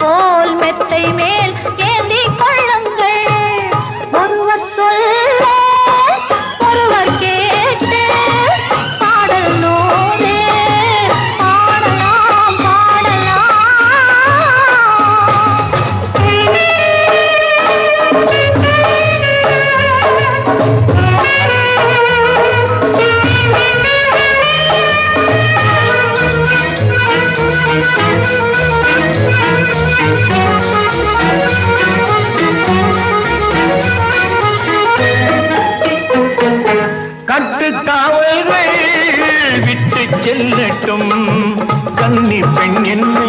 போல் மெத்தை மேல் ஏந்தி கொள்ளுங்கள். ஒருவர் சொல்ல ஒருவர் கேட்டு பாடல் நூறு பாடலாம் பாடலாம். கட்டுக்காவல்கள் விட்டு செல்லட்டும், கன்னி பெண் என்னை